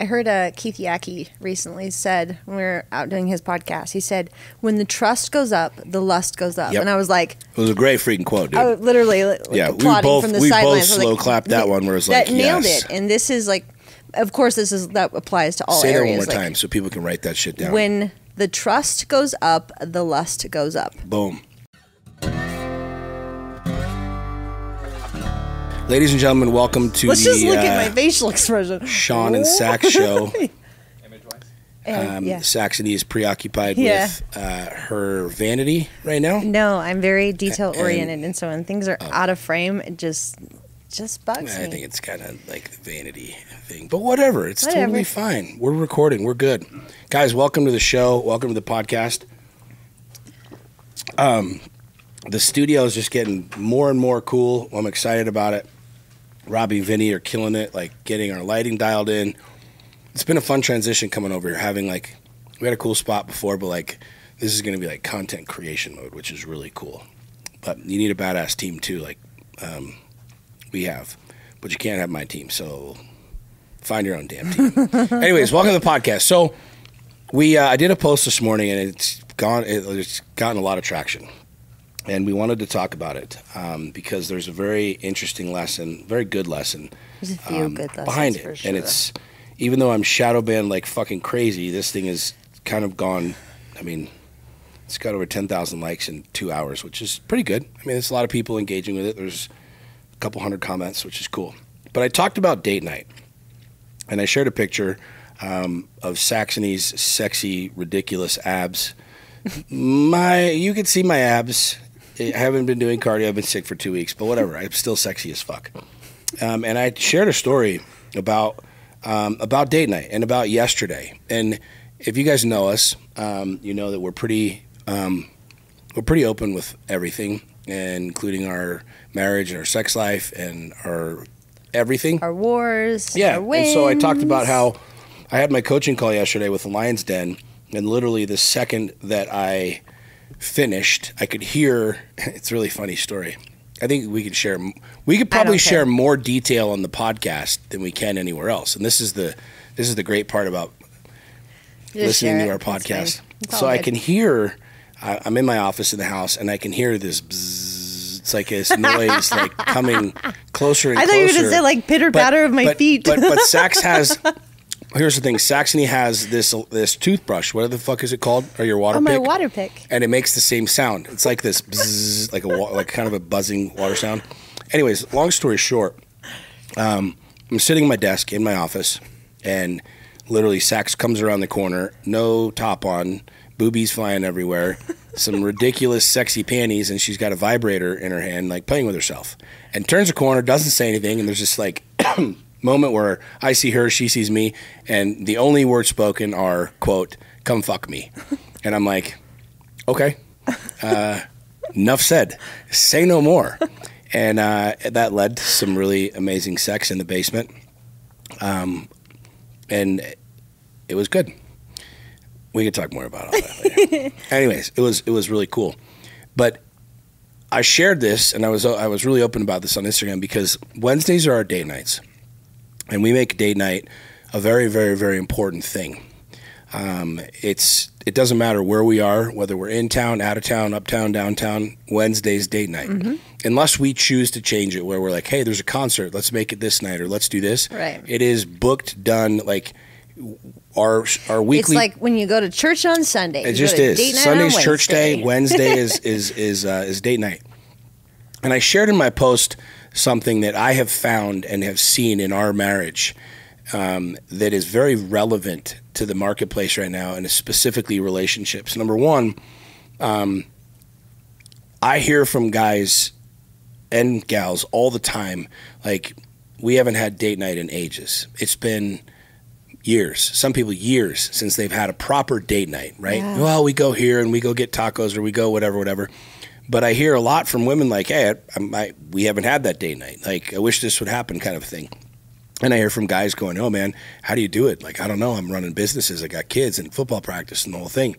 I heard Keith Yackey recently said, when we were out doing his podcast, he said, when the trust goes up, the lust goes up. Yep. And I was like... It was a great freaking quote, dude. I literally applauding from the sidelines. We both slow clapped that one where it was like, that nailed it. And this is like, of course, that applies to all areas. Say that one more like, time so people can write that shit down. When the trust goes up, the lust goes up. Boom. Ladies and gentlemen, welcome to Let's just look at my facial expression. Sean and Sax show. Saxony is preoccupied with her vanity right now. No, I'm very detail oriented, and so when things are out of frame, it just bugs me. I think it's kind of like the vanity thing, but whatever. It's totally fine. We're recording. We're good, guys. Welcome to the show. Welcome to the podcast. The studio is just getting more and more cool. I'm excited about it. Robbie and Vinny are killing it, like getting our lighting dialed in. It's been a fun transition coming over here, having like, we had a cool spot before, but like, this is going to be like content creation mode, which is really cool. But you need a badass team too, like we have. But you can't have my team, so find your own damn team. Anyways, welcome to the podcast. So I did a post this morning, and it's gotten a lot of traction. And we wanted to talk about it because there's a very interesting lesson, very good lesson there's a few good lessons behind it. For sure. And it's, even though I'm shadow banned like fucking crazy, this thing is kind of gone, I mean, it's got over 10,000 likes in 2 hours, which is pretty good. I mean, there's a lot of people engaging with it. There's a couple hundred comments, which is cool. But I talked about date night, and I shared a picture of Saxony's sexy, ridiculous abs. You can see my abs. I haven't been doing cardio. I've been sick for 2 weeks, but whatever. I'm still sexy as fuck. And I shared a story about date night and about yesterday. And if you guys know us, you know that we're pretty open with everything, including our marriage and our sex life and our everything. Our wars, yeah. our wins. And so I talked about how I had my coaching call yesterday with the Lion's Den, and literally the second that I finished, I could hear, it's a really funny story. I think we could probably share more detail on the podcast than we can anywhere else. And this is the great part about listening to our podcast. So I can hear, I'm in my office in the house, and I can hear this bzzz. It's like this noise like coming closer and closer. I thought you were going to say like pitter patter of my feet. But Sax has, here's the thing, Saxony has this toothbrush. What the fuck is it called? Or your water pick? My water pick. And it makes the same sound. It's like this bzzz, like kind of a buzzing water sound. Anyways, long story short, I'm sitting at my desk in my office, and literally Sax comes around the corner, no top on, boobies flying everywhere, some ridiculous sexy panties, and she's got a vibrator in her hand, like playing with herself. And turns a corner, doesn't say anything, and there's this like moment where I see her, she sees me, and the only words spoken are, quote, "Come fuck me." And I'm like, okay, enough said. Say no more. And that led to some really amazing sex in the basement. And it was good. We could talk more about all that later. Anyways, it was really cool. But I shared this, and I was really open about this on Instagram, because Wednesdays are our date nights. And we make date night a very, very, very important thing. It doesn't matter where we are, whether we're in town, out of town, uptown, downtown, Wednesday's date night. Mm-hmm. Unless we choose to change it, where we're like, hey, there's a concert, let's make it this night, or let's do this. Right. It is booked, done, like our weekly. It's like when you go to church on Sunday. It just is. Sunday's church day, Wednesday is date night. And I shared in my post something that I have found and have seen in our marriage that is very relevant to the marketplace right now, and specifically relationships. Number one, I hear from guys and gals all the time, like, we haven't had date night in ages. It's been years, some people years, since they've had a proper date night, right? Yeah. Well, we go here and we go get tacos, or we go whatever. But I hear a lot from women like, hey, we haven't had that date night. Like, I wish this would happen, kind of thing. And I hear from guys going, oh, man, how do you do it? Like, I don't know. I'm running businesses. I got kids and football practice and the whole thing.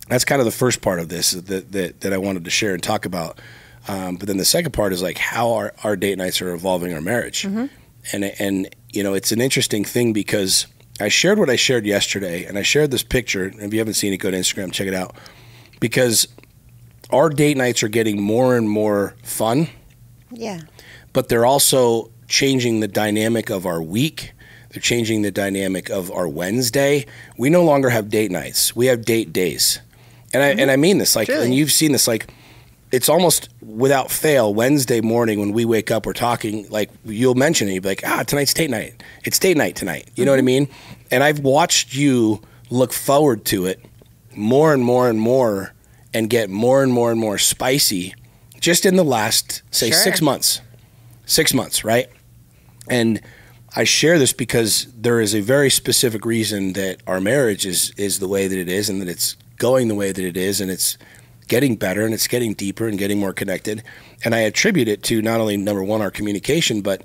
That's kind of the first part of this that I wanted to share and talk about. But then the second part is like how our date nights are evolving our marriage. Mm-hmm. And it's an interesting thing because I shared what I shared yesterday, and I shared this picture. If you haven't seen it, go to Instagram, check it out. Because our date nights are getting more and more fun. Yeah. But they're also changing the dynamic of our week. They're changing the dynamic of our Wednesday. We no longer have date nights. We have date days. And I mean this, like, Truly. and you've seen this, like, it's almost without fail, Wednesday morning when we wake up, we're talking, like, you'll mention it, you'll be like, tonight's date night. It's date night tonight. You know what I mean? And I've watched you look forward to it more and more and more and get more and more and more spicy just in the last, say, 6 months. 6 months, right? And I share this because there is a very specific reason that our marriage is the way that it is, and that it's going the way that it is, and it's getting better, and it's getting deeper and getting more connected. And I attribute it to not only, number one, our communication, but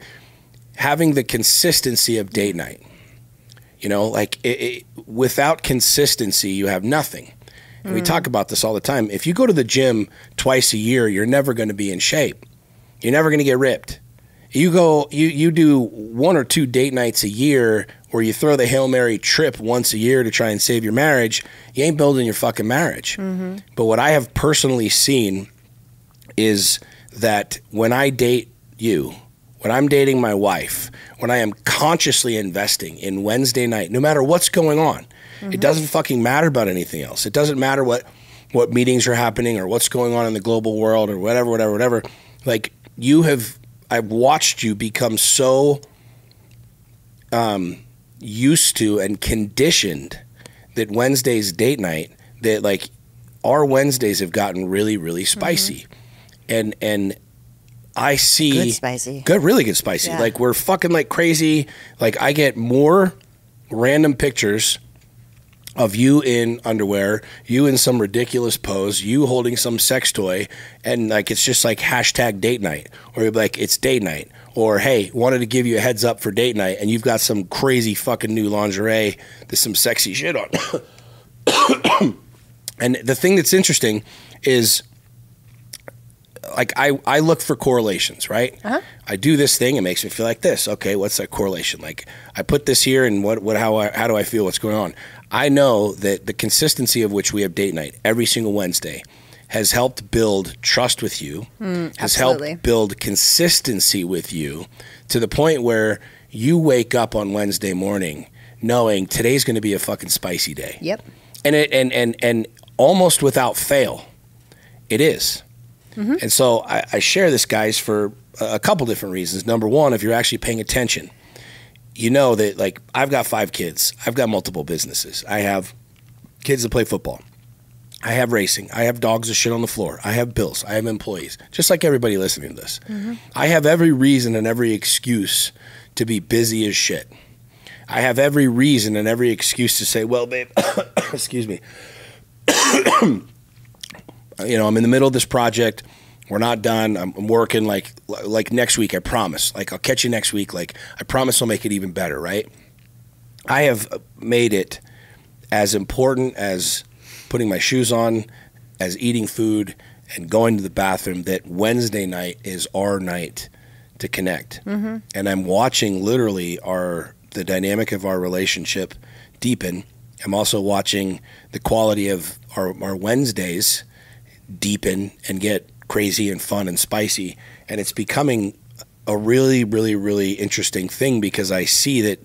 having the consistency of date night. Like without consistency, you have nothing. And we talk about this all the time. If you go to the gym twice a year, you're never going to be in shape. You're never going to get ripped. You do 1 or 2 date nights a year, or you throw the Hail Mary trip once a year to try and save your marriage, you ain't building your fucking marriage. But what I have personally seen is that when I date you, when I'm dating my wife, when I am consciously investing in Wednesday night, no matter what's going on, it doesn't fucking matter about anything else. It doesn't matter what meetings are happening or what's going on in the global world or whatever. Like, I've watched you become so used to and conditioned that Wednesday's date night, that, like, our Wednesdays have gotten really, really spicy. And I see Good spicy. Really good spicy. Yeah. Like, we're fucking like crazy. Like, I get more random pictures of you in underwear, you in some ridiculous pose, you holding some sex toy, and, like, it's just like hashtag date night. Or you'll be like, it's date night. Or, hey, wanted to give you a heads up for date night, and you've got some crazy fucking new lingerie, there's some sexy shit on. And the thing that's interesting is, like, I look for correlations, right? I do this thing, it makes me feel like this. Okay, what's that correlation? Like, I put this here, and how do I feel? What's going on? I know that the consistency of which we have date night every single Wednesday has helped build trust with you, has helped build consistency with you, to the point where you wake up on Wednesday morning knowing today's going to be a fucking spicy day. Yep. And almost without fail, it is. And so I share this, guys, for a couple different reasons. Number one, if you're actually paying attention, you know that, like, I've got 5 kids. I've got multiple businesses. I have kids that play football. I have racing. I have dogs that shit on the floor. I have bills. I have employees, just like everybody listening to this. I have every reason and every excuse to be busy as shit. I have every reason and every excuse to say, well, babe, excuse me. I'm in the middle of this project. We're not done. I'm working like next week. I promise. Like, I'll catch you next week. Like, I promise I'll make it even better, right? I have made it as important as putting my shoes on, as eating food and going to the bathroom, that Wednesday night is our night to connect. And I'm watching literally the dynamic of our relationship deepen. I'm also watching the quality of our Wednesdays deepen and get crazy and fun and spicy, and it's becoming a really, really, really interesting thing, because I see that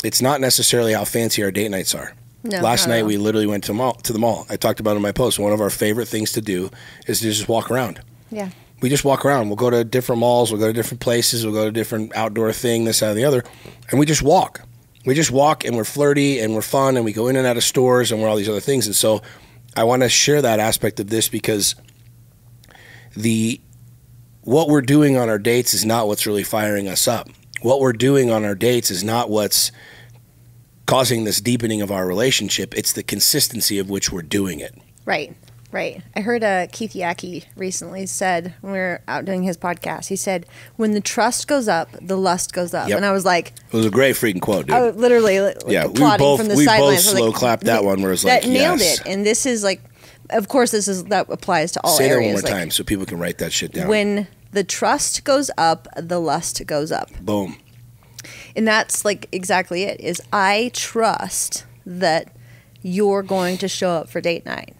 it's not necessarily how fancy our date nights are. No, Last night we literally went to the mall. I talked about it in my post. One of our favorite things to do is to just walk around. Yeah. We just walk around. We'll go to different malls. We'll go to different places. We'll go to different outdoor thing, this, that, and the other, and we just walk. We just walk, and we're flirty, and we're fun, and we go in and out of stores, and we're all these other things. And so I want to share that aspect of this, because what we're doing on our dates is not what's really firing us up. What we're doing on our dates is not what's causing this deepening of our relationship. It's the consistency of which we're doing it. Right. I heard Keith Yackey recently said, when we were out doing his podcast, he said, when the trust goes up, the lust goes up. Yep. And I was like... It was a great freaking quote, dude. I was literally applauding from the sidelines. We both slow clapped that one, where it's like, that nailed it. And this is like... Of course, that applies to all Say areas. Say that one more time so people can write that shit down. When the trust goes up, the lust goes up. Boom. And that's like exactly it, is I trust that you're going to show up for date night.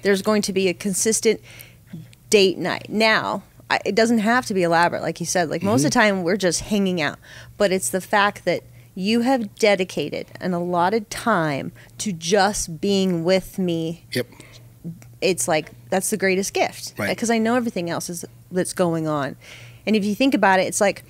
There's going to be a consistent date night. Now, it doesn't have to be elaborate, like you said. Like most of the time, we're just hanging out. But it's the fact that you have dedicated an allotted time to just being with me. Yep. It's like, that's the greatest gift. Right. Because I know everything else that's going on. And if you think about it, it's like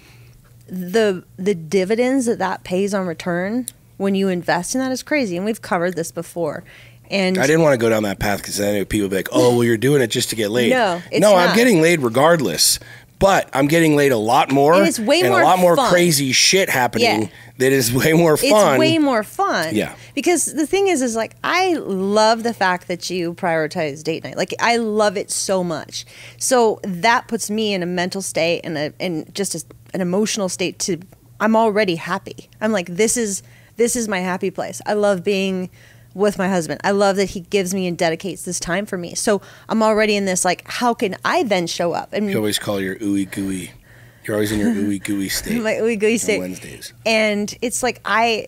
the dividends that pays on return when you invest in that is crazy. And we've covered this before. And I didn't want to go down that path because I knew people would be like, oh, well, you're doing it just to get laid. No, it's no, not. I'm getting laid regardless. But I'm getting laid a lot more. And it's way more a lot more fun. Crazy shit happening that is way more fun. It's way more fun. Yeah. Because the thing is like, I love the fact that you prioritize date night. Like, I love it so much. So that puts me in a mental state and just an emotional state I'm already happy. I'm like, this is my happy place. I love being with my husband. I love that he gives me and dedicates this time for me. So I'm already in this, like, how can I then show up? And you always call your ooey gooey. You're always in your ooey gooey state. My ooey gooey state. On Wednesdays. And it's like, I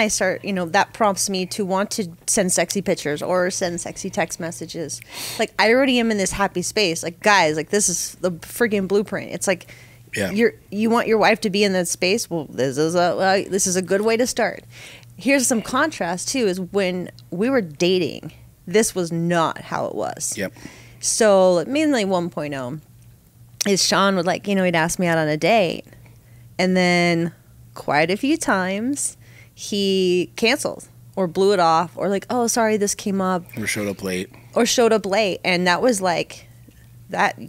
start, that prompts me to want to send sexy pictures or send sexy text messages. Like, I already am in this happy space. Like, guys, like, this is the freaking blueprint. It's like, you want your wife to be in that space. Well, this is a good way to start. Here's some contrast too, is when we were dating, this was not how it was. Yep. So mainly 1.0 is Sean would he'd ask me out on a date, and then quite a few times he canceled or blew it off or like, oh, sorry, this came up. Or showed up late. And that was like, that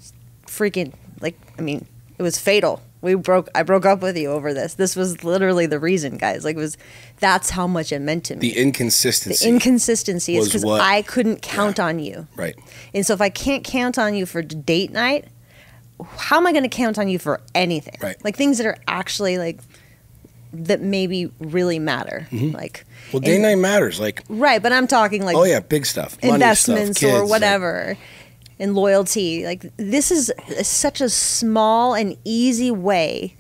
freaking, like, I mean, it was fatal. I broke up with you over this. This was literally the reason, guys. Like, that's how much it meant to me. The inconsistency. is because I couldn't count on you. Right. And so if I can't count on you for date night, how am I going to count on you for anything? Right. Like things that are actually like, that maybe really matter. Like, well, date night matters. Like, right. But I'm talking like, oh yeah, big stuff, money investments stuff, kids, or whatever. And loyalty. Like, this is such a small and easy way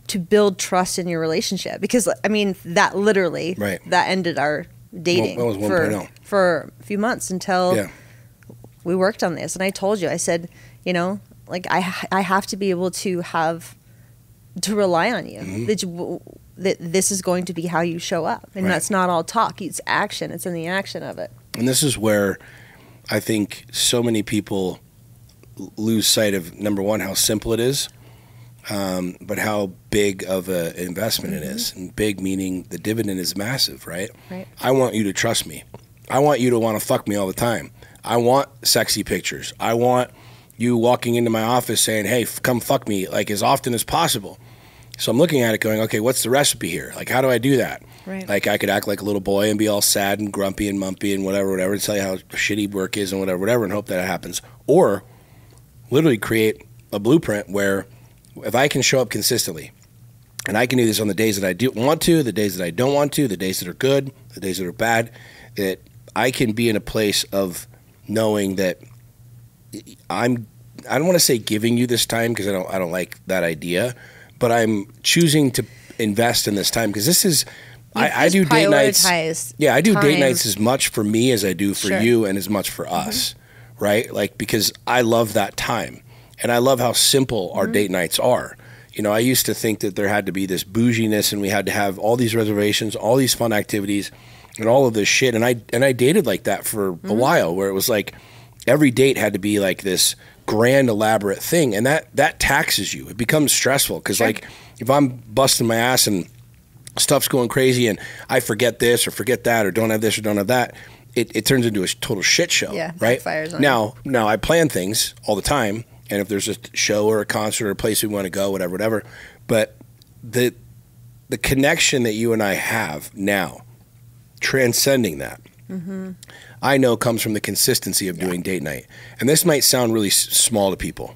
to build trust in your relationship. Because, I mean, that literally, that ended our dating that was 1.0. For a few months until we worked on this. And I told you, I said, like, I have to be able to rely on you. That this is going to be how you show up. And that's not all talk. It's action. It's in the action of it. And this is where I think so many people lose sight of, number one, how simple it is, but how big of an investment it is. And big meaning the dividend is massive, right? I want you to trust me. I want you to want to fuck me all the time. I want sexy pictures. I want you walking into my office saying, hey, come fuck me, like, as often as possible. So I'm looking at it going, okay, what's the recipe here? Like, how do I do that? Like, I could act like a little boy and be all sad and grumpy and mumpy and whatever, and tell you how shitty work is and whatever, and hope that it happens. Or literally create a blueprint where if I can show up consistently, and I can do this on the days that I do want to, the days that I don't want to, the days that are good, the days that are bad, that I can be in a place of knowing that I don't want to say giving you this time because I don't like that idea, but I'm choosing to invest in this time because this is I do date nights. Yeah, I do date nights as much for me as I do for you and as much for us, right? Like, because I love that time and I love how simple our date nights are. I used to think that there had to be this bouginess and we had to have all these reservations, all these fun activities and all of this shit. And I dated like that for a while where it was like every date had to be like this grand elaborate thing, and that taxes you. It becomes stressful because like if I'm busting my ass and stuff's going crazy and I forget this or forget that or don't have this or don't have that, it turns into a total shit show. Right? Now I plan things all the time, and if there's a show or a concert or a place we want to go, whatever, but the connection that you and I have now, transcending that, I know comes from the consistency of doing date night. And this might sound really small to people.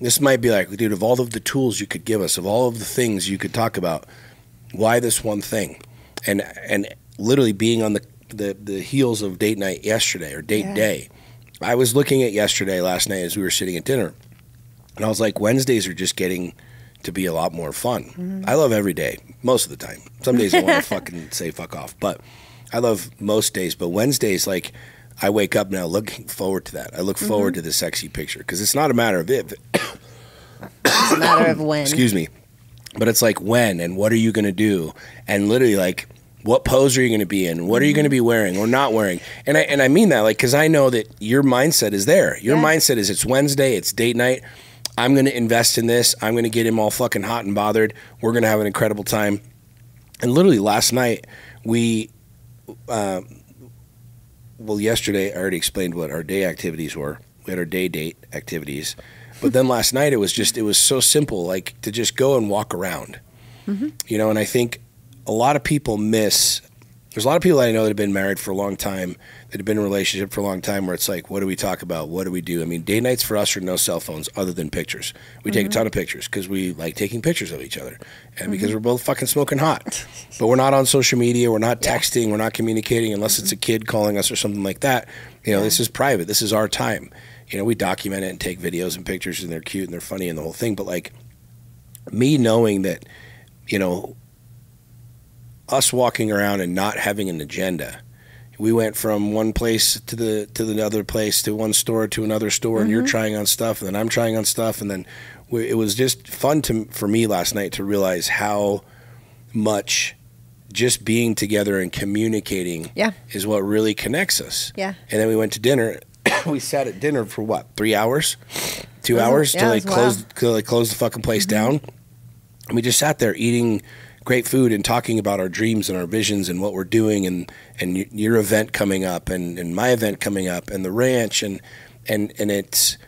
This might be like, dude, of all of the tools you could give us, of all of the things you could talk about, why this one thing? And literally being on the heels of date night yesterday or date day, I was looking at yesterday last night as we were sitting at dinner, and I was like, Wednesdays are just getting to be a lot more fun. I love every day, most of the time. Some days I want to fucking say fuck off, but I love most days. But Wednesdays, like, I wake up now looking forward to that. I look forward to the sexy picture because it's not a matter of if. It's a matter of when. Excuse me. But it's like when and what are you going to do? And literally like what pose are you going to be in? What are you going to be wearing or not wearing? And I mean that like because I know that your mindset is there. Your mindset is it's Wednesday, it's date night. I'm going to invest in this. I'm going to get him all fucking hot and bothered. We're going to have an incredible time. And literally last night we yesterday I already explained what our day activities were. We had our day date activities. But then last night it was so simple, like to just go and walk around, you know, and I think a lot of people there's a lot of people I know that have been married for a long time, that have been in a relationship for a long time where it's like, what do we talk about? What do we do? I mean, date nights for us are no cell phones other than pictures. We take a ton of pictures because we like taking pictures of each other and because we're both fucking smoking hot. But we're not on social media. We're not texting. We're not communicating unless it's a kid calling us or something like that. You know, this is private. This is our time. You know, we document it and take videos and pictures and they're cute and they're funny and the whole thing. But like me knowing that, you know, us walking around and not having an agenda, we went from one place to the other place, to one store to another store, and you're trying on stuff and then I'm trying on stuff. And then it was just fun for me last night to realize how much just being together and communicating is what really connects us. Yeah. And then we went to dinner. We sat at dinner for what, 3 hours, 2 hours till they closed the fucking place down. And we just sat there eating great food and talking about our dreams and our visions and what we're doing and your event coming up and my event coming up and the ranch and it's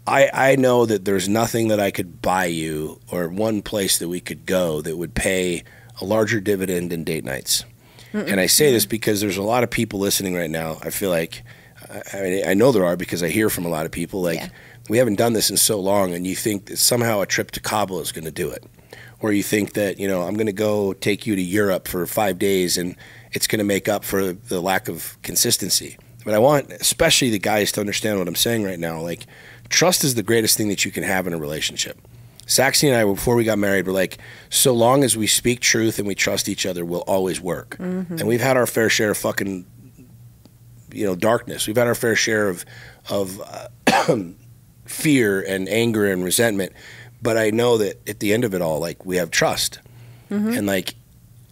I know that there's nothing that I could buy you or one place that we could go that would pay a larger dividend than date nights. And I say this because there's a lot of people listening right now. I feel like I know there are because I hear from a lot of people like we haven't done this in so long and you think that somehow a trip to Cabo is going to do it. Or you think that, you know, I'm going to go take you to Europe for 5 days and it's going to make up for the lack of consistency. But I want especially the guys to understand what I'm saying right now. Like trust is the greatest thing that you can have in a relationship. Saxy and I, before we got married, were like, so long as we speak truth and we trust each other, we'll always work. And we've had our fair share of fucking, you know, darkness. We've had our fair share of fear and anger and resentment. But I know that at the end of it all, like we have trust. And like,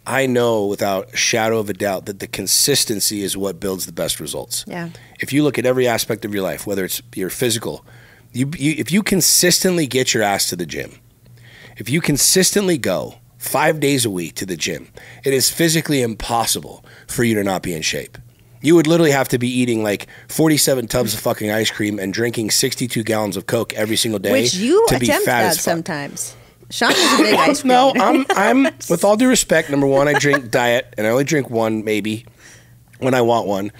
I know without a shadow of a doubt that the consistency is what builds the best results. Yeah. If you look at every aspect of your life, whether it's your physical, if you consistently get your ass to the gym, if you consistently go 5 days a week to the gym, it is physically impossible for you to not be in shape. You would literally have to be eating like 47 tubs of fucking ice cream and drinking 62 gallons of Coke every single day. Which you to be attempt fat that as fuck. Sometimes. Sean is a big ice cream. No, I'm with all due respect, number one, I drink diet and I only drink one maybe when I want one.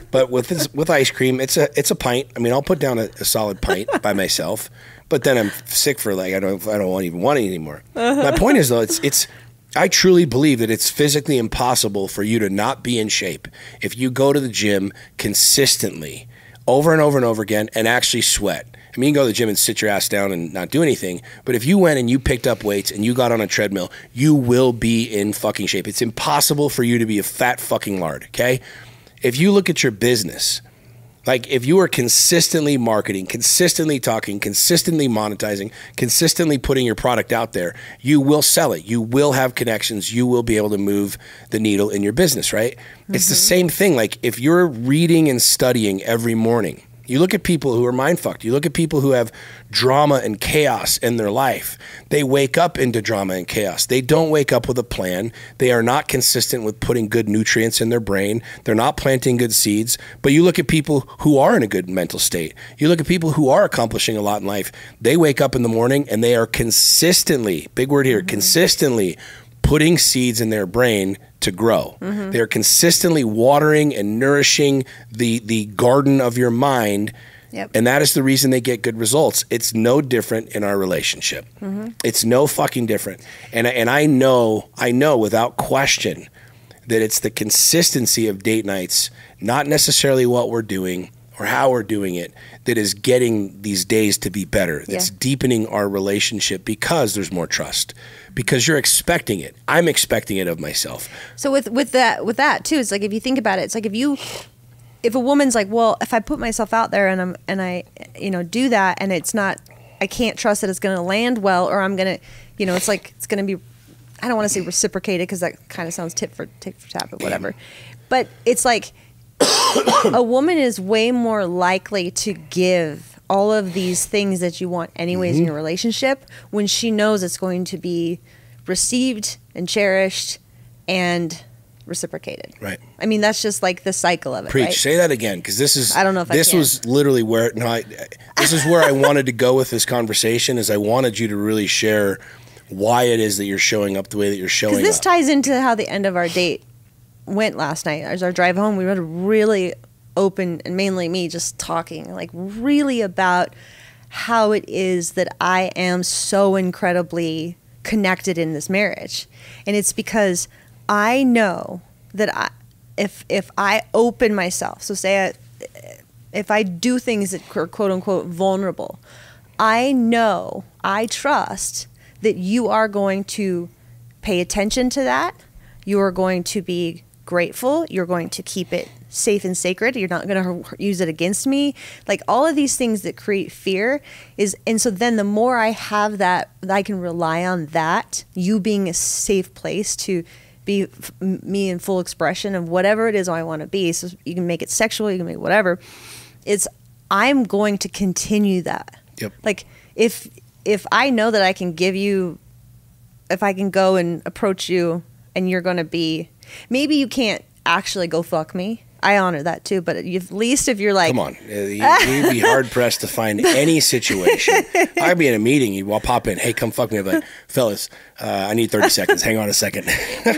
But with ice cream, it's a pint. I mean, I'll put down a solid pint by myself, but then I'm sick for like I don't even want it anymore. My point is though, it's I truly believe that it's physically impossible for you to not be in shape if you go to the gym consistently over and over and over again and actually sweat. I mean, you can go to the gym and sit your ass down and not do anything, but if you went and you picked up weights and you got on a treadmill, you will be in fucking shape. It's impossible for you to be a fat fucking lard, okay? If you look at your business, like if you are consistently marketing, consistently talking, consistently monetizing, consistently putting your product out there, you will sell it. You will have connections. You will be able to move the needle in your business, right? It's the same thing. Like if you're reading and studying every morning, you look at people who are mind-fucked. You look at people who have drama and chaos in their life. They wake up into drama and chaos. They don't wake up with a plan. They are not consistent with putting good nutrients in their brain. They're not planting good seeds. But you look at people who are in a good mental state. You look at people who are accomplishing a lot in life. They wake up in the morning and they are consistently, big word here, consistently putting seeds in their brain to grow. They're consistently watering and nourishing the garden of your mind. And that is the reason they get good results. It's no different in our relationship. It's no fucking different. And I know without question that it's the consistency of date nights, not necessarily what we're doing or how we're doing it that is getting these days to be better. That's deepening our relationship because there's more trust, because you're expecting it. I'm expecting it of myself. So with that too, it's like, if you think about it, it's like if a woman's like, well, if I put myself out there and I do that, and it's not, I can't trust that it's going to land well, or I'm going to, it's like, it's going to be, I don't want to say reciprocated because that kind of sounds tit for tat, but whatever. But it's like, a woman is way more likely to give all of these things that you want anyways in your relationship when she knows it's going to be received and cherished and reciprocated. Right. I mean, that's just like the cycle of it. Preach. Right? Say that again, because this is. I don't know if this was literally where. No, this is where I wanted to go with this conversation. Is I wanted you to really share why it is that you're showing up the way that you're showing up. Because this ties into how the end of our date went last night. As our drive home, we were really open, and mainly me just talking, like really about how it is that I am so incredibly connected in this marriage. And it's because I know that if I open myself, so say if I do things that are quote unquote vulnerable, I know, I trust that you are going to pay attention to that. You are going to be grateful. You're going to keep it safe and sacred. You're not going to use it against me. Like all of these things that create fear and so then the more I have that, I can rely on that, you being a safe place to be me in full expression of whatever it is I want to be. So you can make it sexual, you can make it whatever. I'm going to continue that. Yep. Like if I know that I can give you, if I can go and approach you and you're going to be, maybe you can't actually go fuck me. I honor that too, but at least if you're like, come on, you'd be hard pressed to find any situation. I'd be in a meeting, I'll pop in, hey, come fuck me. I'd be like, fellas, I need 30 seconds. Hang on a second. But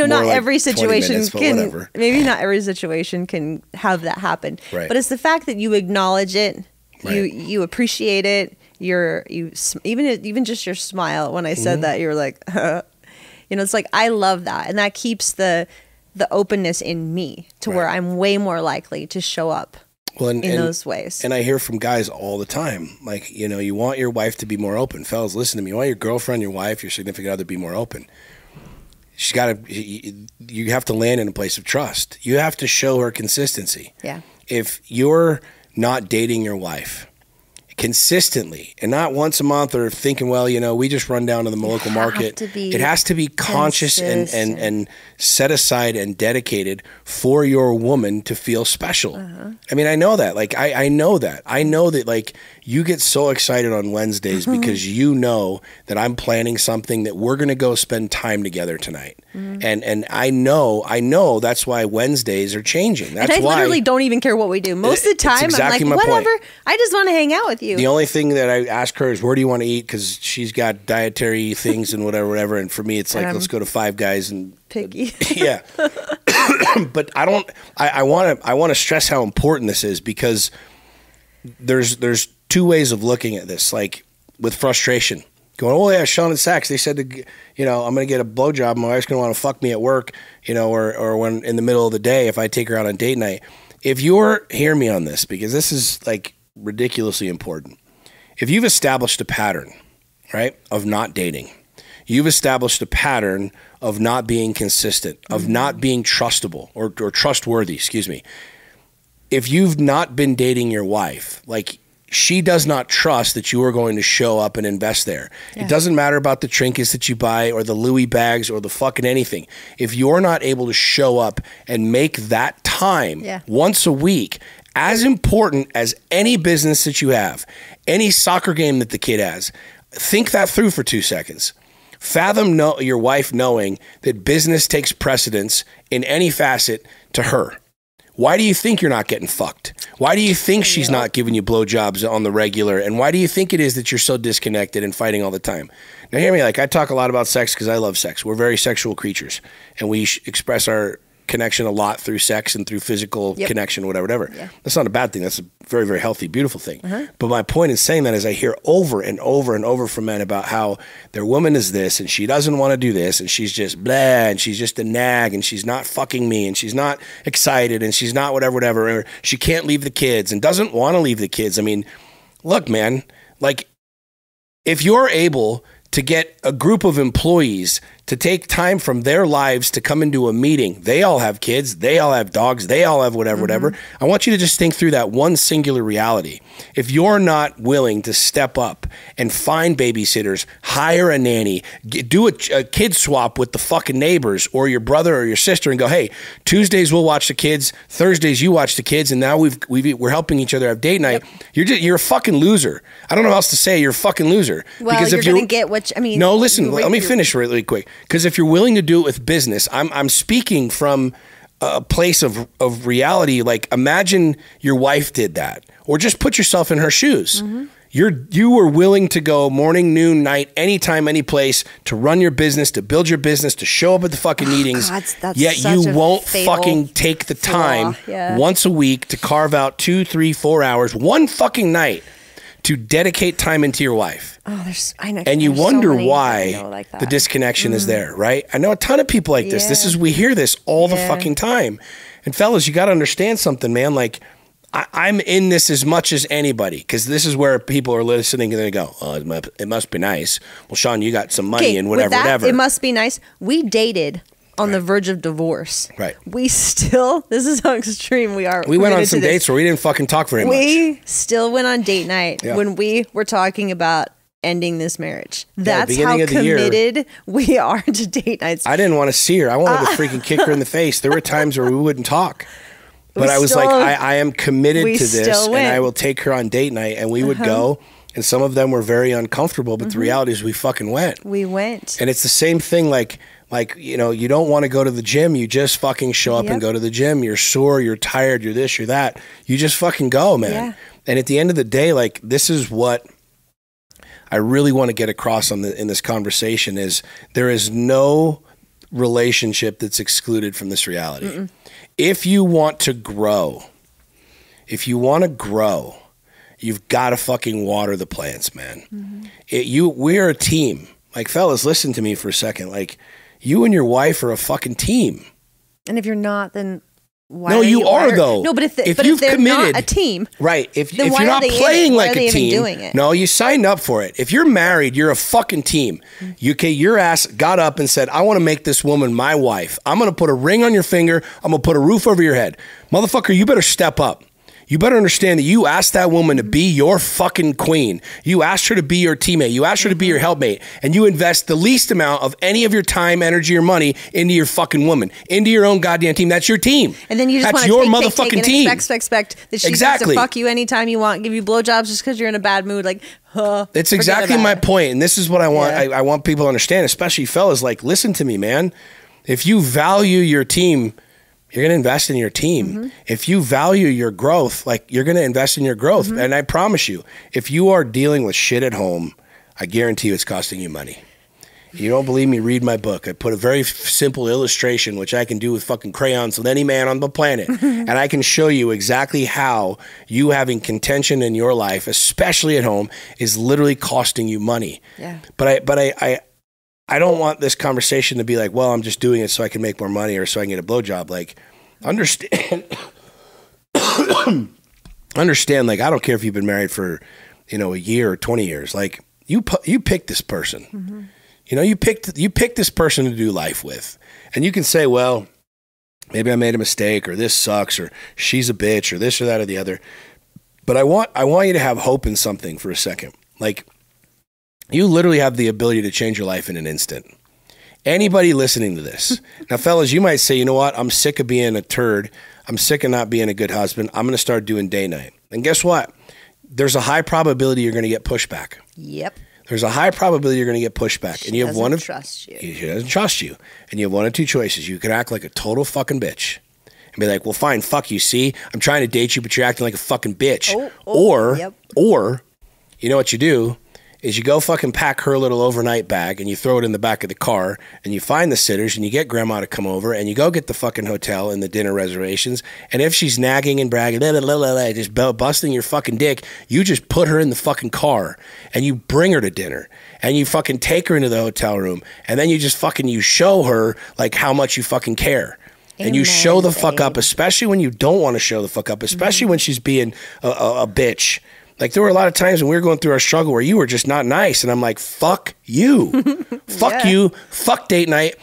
not like every situation minutes, can. Maybe not every situation can have that happen. Right. But it's the fact that you acknowledge it, right. you appreciate it. Even just your smile when I said that, you're like, it's like I love that, and that keeps the openness in me to where I'm way more likely to show up in those ways. And I hear from guys all the time, like, you want your wife to be more open. Fellas, listen to me. You want your girlfriend, your wife, your significant other to be more open. You have to land in a place of trust. You have to show her consistency. Yeah. If you're not dating your wife consistently and not once a month or thinking, well, we just run down to the local market. It has to be conscious and set aside and dedicated for your woman to feel special. I mean, I know that. Like, I know that. I know that, like, you get so excited on Wednesdays because you know that I'm planning something that we're going to go spend time together tonight. And I know that's why Wednesdays are changing. That's and I literally don't even care what we do. Most of the time, exactly, I'm like, whatever. I just want to hang out with you. The only thing that I ask her is, where do you want to eat? Because she's got dietary things and whatever. And for me, it's like, let's go to Five Guys and picky. Yeah. But I want to stress how important this is, because there's two ways of looking at this. Like with frustration, going, oh yeah, Sean and Sachs, they said I'm going to get a blowjob. My wife's going to want to fuck me at work, or when in the middle of the day if I take her out on date night. Hear me on this, because this is like ridiculously important. If you've established a pattern, right, of not dating, you've established a pattern of not being consistent, of not being trustable or trustworthy, excuse me. If you've not been dating your wife, like, she does not trust that you are going to show up and invest there. Yeah. It doesn't matter about the trinkets that you buy or the Louis bags or the fucking anything. If you're not able to show up and make that time once a week as important as any business that you have, any soccer game that the kid has, think that through for 2 seconds. Fathom your wife knowing that business takes precedence in any facet to her. Why do you think you're not getting fucked? Why do you think she's not giving you blowjobs on the regular? And why do you think it is that you're so disconnected and fighting all the time? Now hear me, like, I talk a lot about sex because I love sex. We're very sexual creatures, and we express our connection a lot through sex and through physical connection, whatever. Yeah. That's not a bad thing. That's a very, very healthy, beautiful thing. But my point in saying that is I hear over and over and over from men about how their woman is this and she doesn't want to do this and she's just blah and she's just a nag and she's not fucking me and she's not excited and she's not whatever, or she can't leave the kids and doesn't want to leave the kids. I mean, look, man, like if you're able to get a group of employees to take time from their lives to come into a meeting. They all have kids. They all have dogs. They all have whatever. I want you to just think through that one singular reality. If you're not willing to step up and find babysitters, hire a nanny, do a kid swap with the fucking neighbors or your brother or your sister and go, hey, Tuesdays we'll watch the kids, Thursdays you watch the kids, and now we're helping each other have date night. You're a fucking loser. I don't know how else to say. You're a fucking loser. Well, because you're going to get what, I mean. No, listen, let me finish really quick. Because if you're willing to do it with business, I'm speaking from a place of reality. Like imagine your wife did that, or just put yourself in her shoes. You were willing to go morning, noon, night, anytime, any place to run your business, to build your business, to show up at the fucking meetings. God, that's yet you won't fucking take the time once a week to carve out 2, 3, 4 hours, one fucking night to dedicate time into your wife. Oh, I know. And you wonder why the disconnection is there, right? I know a ton of people like this. We hear this all the fucking time. And fellas, you got to understand something, man. Like, I'm in this as much as anybody, because this is where people are listening and they go, oh, it must be nice. Well, Sean, you got some money and whatever. It must be nice. We dated on the verge of divorce. Right. We still, this is how extreme we are. We went on some dates where we didn't fucking talk very much. We still went on date night when we were talking about ending this marriage. That's how committed we are to date nights. I didn't want to see her. I wanted to freaking kick her in the face. There were times where we wouldn't talk. But I was like, I am committed to this, and I will take her on date night, and we would go. And some of them were very uncomfortable, but the reality is we fucking went. We went. And it's the same thing, like, you know, you don't want to go to the gym. You just fucking show up and go to the gym. You're sore, you're tired, you're this, you're that. You just fucking go, man. Yeah. And at the end of the day, like, this is what I really want to get across in this conversation is there is no relationship that's excluded from this reality. If you want to grow, you've got to fucking water the plants, man. We're a team. Like, fellas, listen to me for a second. Like, you and your wife are a fucking team. And if you're not, then why? No, you are though. No, but if they're committed, not a team, right? If you're not playing like a team, doing it? No, you signed up for it. If you're married, you're a fucking team. Your ass got up and said, "I want to make this woman my wife. I'm going to put a ring on your finger. I'm going to put a roof over your head, motherfucker. You better step up." You better understand that you asked that woman to be your fucking queen. You asked her to be your teammate. You asked her to be your helpmate. And you invest the least amount of any of your time, energy, or money into your fucking woman, into your own goddamn team. That's your team. And then you just want to take, team. Expect that she gets to fuck you anytime you want, give you blowjobs just because you're in a bad mood. Like, it's exactly my point. And this is what I want. I want people to understand, especially fellas. Like, listen to me, man. If you value your team, you're going to invest in your team. If you value your growth, like, you're going to invest in your growth. And I promise you, if you are dealing with shit at home, I guarantee you it's costing you money. If you don't believe me, read my book. I put a very simple illustration, which I can do with fucking crayons with any man on the planet. And I can show you exactly how you having contention in your life, especially at home, is literally costing you money. Yeah. But I don't want this conversation to be like, well, I'm just doing it so I can make more money or so I can get a blowjob. Like, understand, like, I don't care if you've been married for, a year or 20 years. Like, you picked this person. You picked this person to do life with. And you can say, well, maybe I made a mistake, or this sucks, or she's a bitch, or this or that or the other. But I want you to have hope in something for a second. Like, you literally have the ability to change your life in an instant. Anybody listening to this. Now, fellas, you might say, you know what? I'm sick of being a turd. I'm sick of not being a good husband. I'm going to start doing day night. And guess what? There's a high probability you're going to get pushback. Yep. There's a high probability you're going to get pushback. And you have one of trust you. She doesn't trust you. And you have one of two choices. You can act like a total fucking bitch and be like, well, fine, fuck you. See, I'm trying to date you, but you're acting like a fucking bitch. Or you know what you do? is you go fucking pack her little overnight bag and you throw it in the back of the car and you find the sitters and you get grandma to come over and you go get the fucking hotel and the dinner reservations. And if she's nagging and bragging, just busting your fucking dick, you just put her in the fucking car and you bring her to dinner and you fucking take her into the hotel room and then you just fucking, you show her like how much you fucking care. And you show the fuck up, especially when you don't want to show the fuck up, especially when she's being a bitch. Like, there were a lot of times when we were going through our struggle where you were just not nice. And I'm like, fuck you. Fuck you. Fuck date night.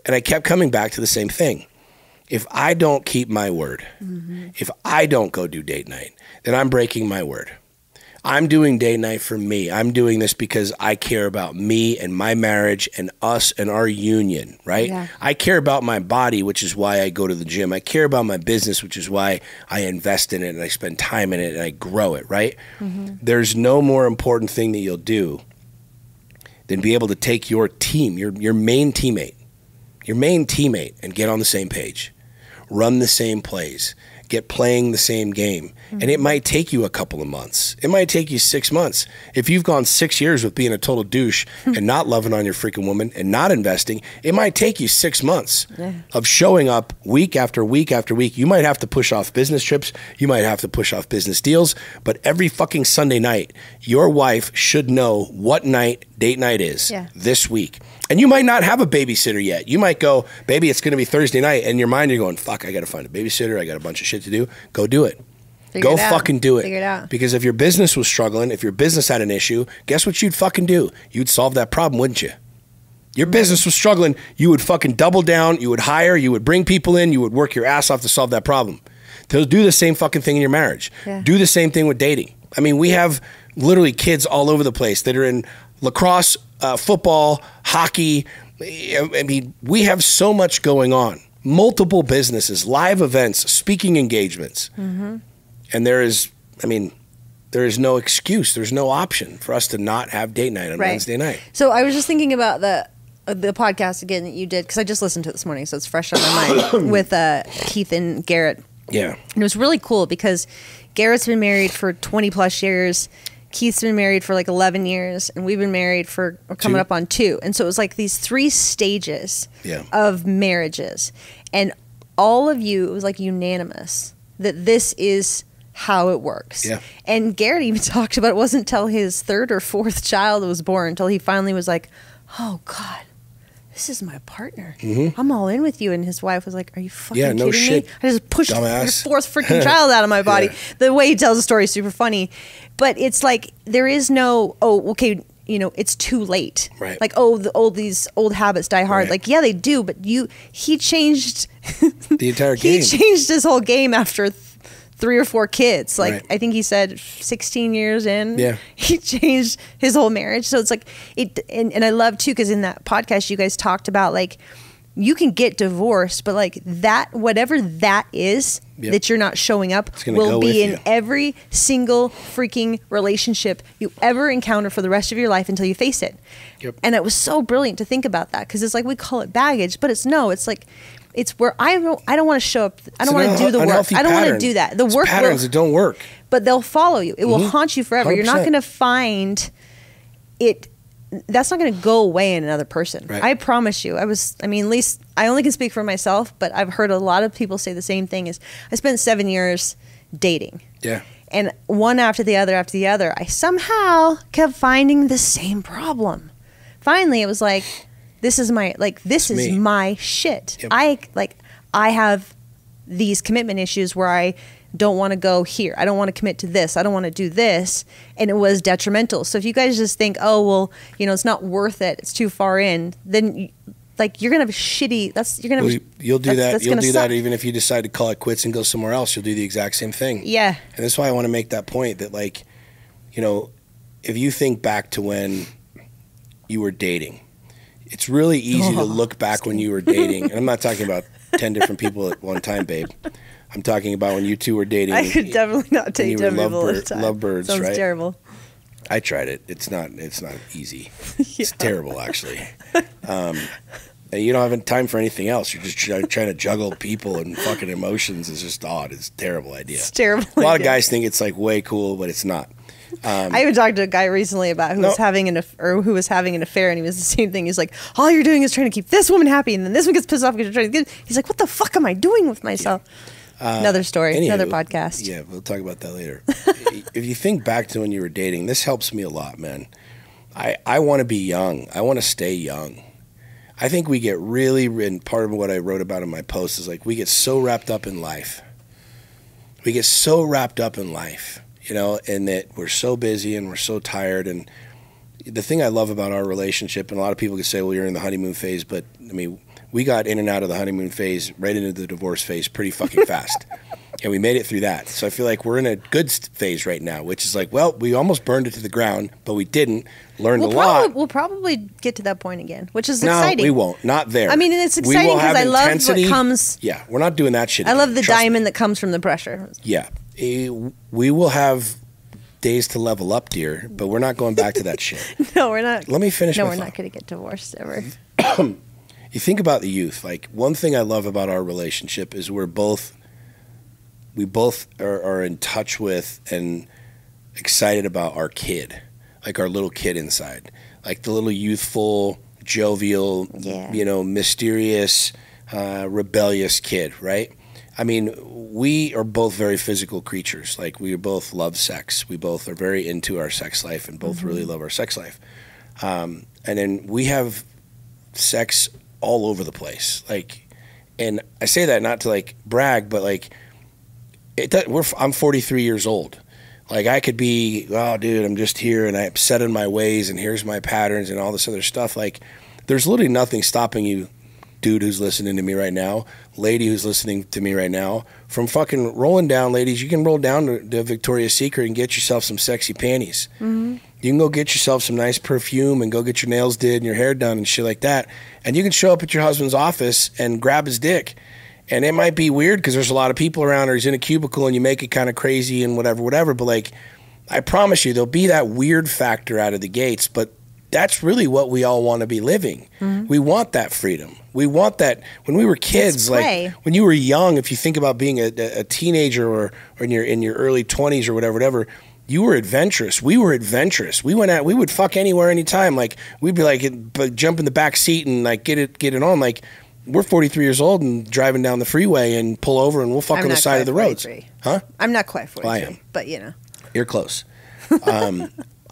And I kept coming back to the same thing. If I don't keep my word, if I don't go do date night, then I'm breaking my word. I'm doing date night for me. I'm doing this because I care about me and my marriage and us and our union, right? Yeah. I care about my body, which is why I go to the gym. I care about my business, which is why I invest in it and I spend time in it and I grow it, right? There's no more important thing that you'll do than be able to take your team, your main teammate, and get on the same page, run the same plays, get playing the same game. And it might take you a couple of months. It might take you 6 months. If you've gone 6 years with being a total douche and not loving on your freaking woman and not investing, it might take you 6 months of showing up week after week after week. You might have to push off business trips. You might have to push off business deals. But every fucking Sunday night, your wife should know what night date night is this week. And you might not have a babysitter yet. You might go, baby, it's going to be Thursday night. And in your mind, you're going, fuck, I got to find a babysitter. I got a bunch of shit to do. Go do it. Go fucking do it. Figure it out. Because if your business was struggling, if your business had an issue, guess what you'd fucking do? You'd solve that problem, wouldn't you? Your business was struggling, you would fucking double down, you would hire, you would bring people in, you would work your ass off to solve that problem. To do the same fucking thing in your marriage. Do the same thing with dating. I mean, we have literally kids all over the place that are in lacrosse, football, hockey. I mean, we have so much going on. Multiple businesses, live events, speaking engagements. And there is no excuse. There's no option for us to not have date night on Wednesday night. So I was just thinking about the podcast again that you did, because I just listened to it this morning, so it's fresh on my mind, with Keith and Garrett. Yeah. And it was really cool because Garrett's been married for 20 plus years. Keith's been married for like 11 years, and we've been married for coming up on 2. And so it was like these 3 stages of marriages. And all of you, it was like unanimous that this is how it works. And Garrett even talked about it wasn't until his 3rd or 4th child was born until he finally was like, oh God, this is my partner. I'm all in with you. And his wife was like, are you fucking kidding me? I just pushed your 4th freaking child out of my body. The way he tells the story is super funny. But it's like, there is no, oh, okay, you know, it's too late. Like, oh, these old habits die hard. Like, yeah, they do. But he changed the entire game. He changed his whole game after 3 or 4 kids. Like, I think he said 16 years in, he changed his whole marriage. So it's like, and I love too, because in that podcast, you guys talked about like, you can get divorced, but like that, whatever that is that you're not showing up will be in every single freaking relationship you ever encounter for the rest of your life until you face it. And it was so brilliant to think about that, because it's like, we call it baggage, but it's like, it's where I don't want to show up. I don't want to do the work. I don't want to do that. The work patterns that don't work, but they'll follow you. It will haunt you forever. 100%. You're not going to find it. That's not going to go away in another person. I promise you. I mean, at least I only can speak for myself, but I've heard a lot of people say the same thing. Is I spent 7 years dating. And one after the other, I somehow kept finding the same problem. Finally, it was like, this is my my shit. I have these commitment issues where I don't want to go here. I don't want to commit to this. I don't want to do this. And it was detrimental. So if you guys just think, oh, well, you know, it's not worth it, it's too far in, then like, you're going to have a shitty, you'll do that. You'll do that even if you decide to call it quits and go somewhere else. You'll do the exact same thing. And that's why I want to make that point that, like, you know, if you think back to when you were dating, it's really easy to look back when you were dating. And I'm not talking about 10 different people at one time, babe. I'm talking about when you two were dating. I could definitely not date 10 people at a time. Lovebirds, Sounds right? terrible. I tried it. It's not easy. It's terrible, actually. And you don't have time for anything else. You're just trying to juggle people and fucking emotions. It's just odd. It's a terrible idea. It's terrible. A lot of guys think it's like way cool, but it's not. I even talked to a guy recently about who was having an affair, and he was the same thing. He's like, all you're doing is trying to keep this woman happy, and then this one gets pissed off because you're trying to get. He's like, what the fuck am I doing with myself? Another story, another podcast. Yeah, we'll talk about that later. If you think back to when you were dating, this helps me a lot, man. I want to be young. I want to stay young. I think we get really, and part of what I wrote about in my post is like we get so wrapped up in life. We get so wrapped up in life, you know, and that we're so busy and we're so tired. And the thing I love about our relationship, and a lot of people can say, well, you're in the honeymoon phase, but I mean, we got in and out of the honeymoon phase right into the divorce phase pretty fucking fast. And we made it through that. So I feel like we're in a good phase right now, which is like, well, we almost burned it to the ground, but we didn't. Learned a lot. We'll probably get to that point again, which is exciting. No, we won't. Not there. I mean, it's exciting because I love what comes. Yeah, we're not doing that shit I again. love the diamond that comes from the pressure. Yeah. We will have days to level up, dear, but we're not going back to that shit. No, we're not. Let me finish my No, we're thought. not going to get divorced ever. You think about the youth. Like, one thing I love about our relationship is we both are in touch with and excited about our kid, like our little kid inside, like the little youthful, jovial, you know, mysterious, rebellious kid, right? I mean, we are both very physical creatures. Like, we both love sex. We both are very into our sex life and both really love our sex life. And then we have sex all over the place. Like, and I say that not to like brag, but like, I'm 43 years old. Like, I could be, oh, dude, I'm just here and I'm set in my ways and here's my patterns and all this other stuff. Like, there's literally nothing stopping you, dude who's listening to me right now, lady who's listening to me right now, from fucking rolling down, ladies. You can roll down to Victoria's Secret and get yourself some sexy panties. You can go get yourself some nice perfume and go get your nails did and your hair done and shit like that. And you can show up at your husband's office and grab his dick. And it might be weird because there's a lot of people around, or he's in a cubicle and you make it kind of crazy and whatever. But like, I promise you, there'll be that weird factor out of the gates. But that's really what we all want to be living. We want that freedom. We want that. When we were kids, like when you were young, if you think about being a teenager or in your early 20s or whatever, you were adventurous. We were adventurous. We would fuck anywhere, anytime. Like, we'd be like, jump in the back seat and like get it on. Like, we're 43 years old and driving down the freeway and pull over and we'll fuck on the side of the roads. Huh? I'm not quite 43. Well, I am. But you know. You're close.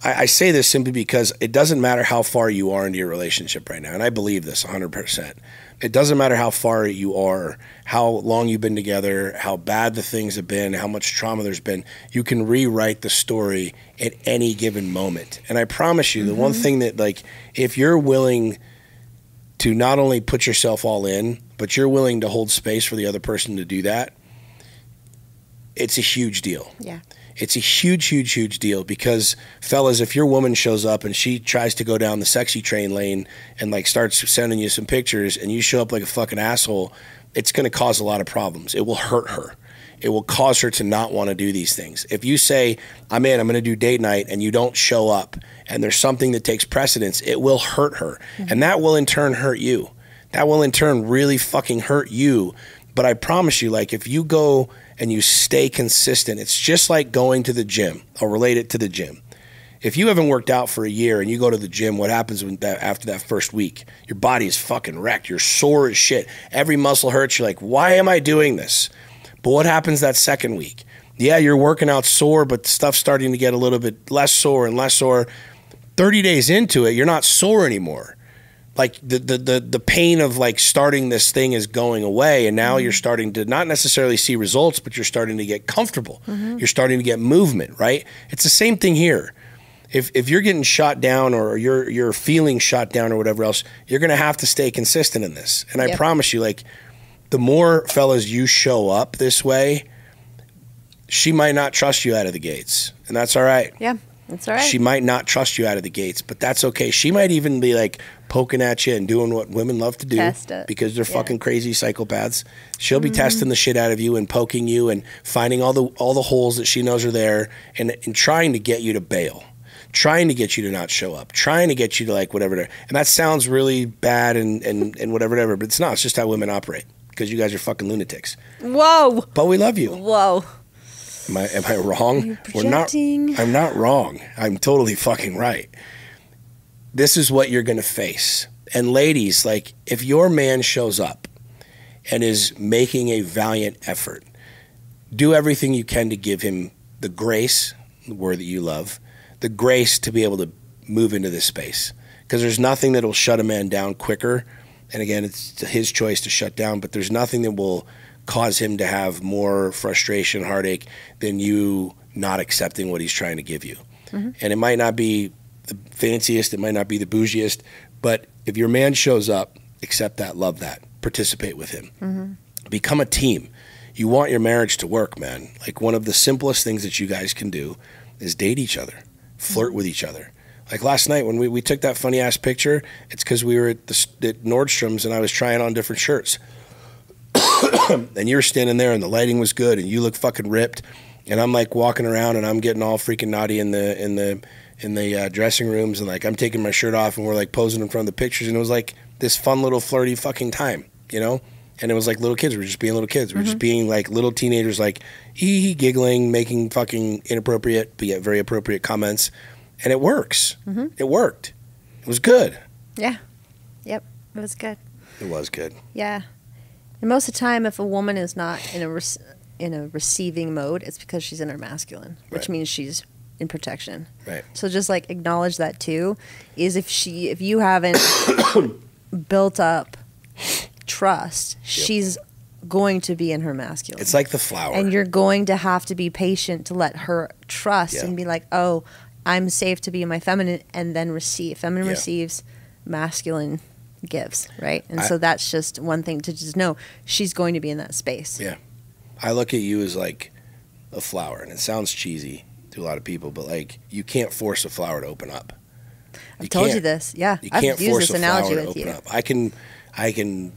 I say this simply because it doesn't matter how far you are into your relationship right now. And I believe this 100%. It doesn't matter how far you are, how long you've been together, how bad the things have been, how much trauma there's been. You can rewrite the story at any given moment. And I promise you, the one thing that, like, if you're willing to not only put yourself all in, but you're willing to hold space for the other person to do that, it's a huge deal. Yeah. It's a huge deal because, fellas, if your woman shows up and she tries to go down the sexy train lane and like starts sending you some pictures and you show up like a fucking asshole, it's going to cause a lot of problems. It will hurt her. It will cause her to not want to do these things. If you say, I'm going to do date night, and you don't show up and there's something that takes precedence, it will hurt her. And that will in turn hurt you. That will in turn really fucking hurt you. But I promise you, like, if you go and you stay consistent, it's just like going to the gym. I'll relate it to the gym. If you haven't worked out for a year and you go to the gym, what happens after that first week? Your body is fucking wrecked. You're sore as shit. Every muscle hurts. You're like, why am I doing this? But what happens that second week? Yeah, you're working out sore, but stuff's starting to get a little bit less sore and less sore. 30 days into it, you're not sore anymore. Like the pain of like starting this thing is going away, and now you're starting to not necessarily see results, but you're starting to get comfortable. You're starting to get movement, right? It's the same thing here. If you're getting shot down or you're feeling shot down or whatever else, you're going to have to stay consistent in this. And I promise you, like, the more fellas you show up this way, she might not trust you out of the gates, and that's all right. Yeah. That's all right. She might not trust you out of the gates, but that's okay. She might even be like poking at you and doing what women love to do. Test it. Because they're fucking crazy psychopaths. She'll be testing the shit out of you and poking you and finding all the holes that she knows are there and trying to get you to bail, trying to get you to not show up, trying to get you to like whatever. And that sounds really bad and whatever, but it's not. It's just how women operate because you guys are fucking lunatics. Whoa. But we love you. Whoa. Am I wrong? Projecting. I'm not wrong. I'm totally fucking right. This is what you're going to face. And ladies, like, if your man shows up and is making a valiant effort, do everything you can to give him the grace, the word that you love, the grace to be able to move into this space. Because there's nothing that will shut a man down quicker. And again, it's his choice to shut down, but there's nothing that will cause him to have more frustration, heartache than you not accepting what he's trying to give you. Mm-hmm. And it might not be the fanciest, it might not be the bougiest, but if your man shows up, accept that, love that, participate with him. Mm-hmm. Become a team. You want your marriage to work, man. Like, one of the simplest things that you guys can do is date each other, flirt with each other. Like last night when we took that funny ass picture, it's because we were at Nordstrom's and I was trying on different shirts. And you were standing there and the lighting was good and you look fucking ripped. And I'm like walking around and I'm getting all freaking naughty in the dressing rooms, and like I'm taking my shirt off and we're like posing in front of the pictures, and it was like this fun little flirty fucking time, you know? And it was like little kids. We were just being little kids. We were just being like little teenagers, like hee giggling, making fucking inappropriate but yet very appropriate comments. And it works. Mm-hmm. It worked. It was good. Yeah. Yep. It was good. It was good. Yeah. And most of the time, if a woman is not in a receiving mode, it's because she's in her masculine, which means she's in protection. Right. So just like acknowledge that too. Is if you haven't built up trust, she's going to be in her masculine. It's like the flower. And you're going to have to be patient to let her trust and be like, oh, I'm safe to be in my feminine, and then receive. Feminine receives, masculine gives, right? And so that's just one thing to just know. She's going to be in that space. Yeah. I look at you as like a flower, and it sounds cheesy to a lot of people, but like you can't force a flower to open up. I've told you this. Yeah. You can't force a flower to open up. I can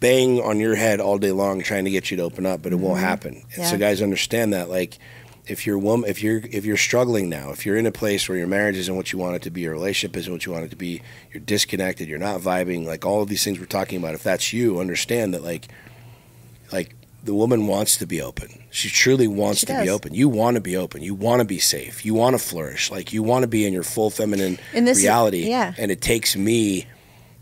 bang on your head all day long trying to get you to open up, but it won't happen. And so guys understand that, like, if you're struggling now, if you're in a place where your marriage isn't what you want it to be, your relationship isn't what you want it to be, you're disconnected, you're not vibing, like all of these things we're talking about, if that's you, understand that like the woman wants to be open. She truly wants to be open. You want to be open. You want to be safe. You want to flourish. Like, you want to be in your full feminine reality. And it takes me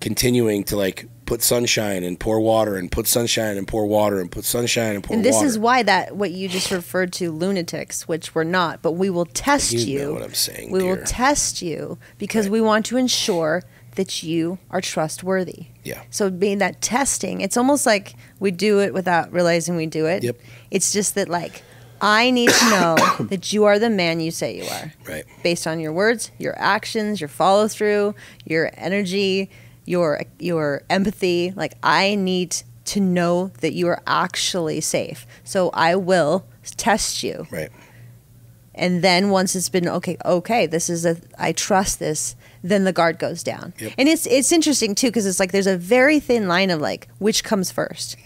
continuing to like put sunshine and pour water and put sunshine and pour water and put sunshine and pour water. And this is why that what you just referred to, lunatics, which we're not, but we will test you. You know what I'm saying, We will test you because we want to ensure that you are trustworthy. Yeah. So being that testing, it's almost like we do it without realizing we do it. Yep. It's just that, like, I need to know that you are the man you say you are. Right. Based on your words, your actions, your follow through, your energy, your empathy. Like, I need to know that you are actually safe. So I will test you. Right. And then once it's been okay, this is I trust this, then the guard goes down. Yep. And it's interesting too, because it's like there's a very thin line of like which comes first.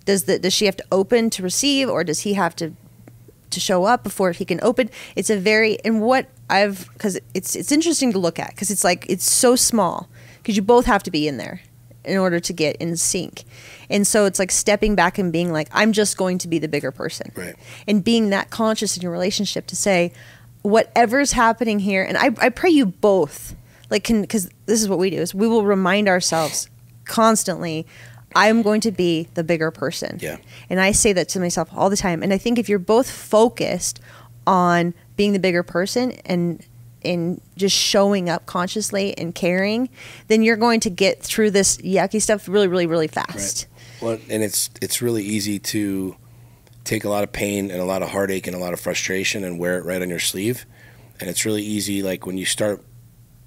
Does she have to open to receive, or does he have to show up before he can open? It's a very, and what I've, because it's interesting to look at, because it's like it's so small, because you both have to be in there in order to get in sync. And so it's like stepping back and being like, I'm just going to be the bigger person. Right. And being that conscious in your relationship to say, whatever's happening here, and I pray you both, like, because this is what we do, is we will remind ourselves constantly, I'm going to be the bigger person. Yeah. And I say that to myself all the time. And I think if you're both focused on being the bigger person and in just showing up consciously and caring, then you're going to get through this yucky stuff really, really, really fast. Right. Well, and it's really easy to take a lot of pain and a lot of heartache and a lot of frustration and wear it right on your sleeve. And it's really easy, like, when you start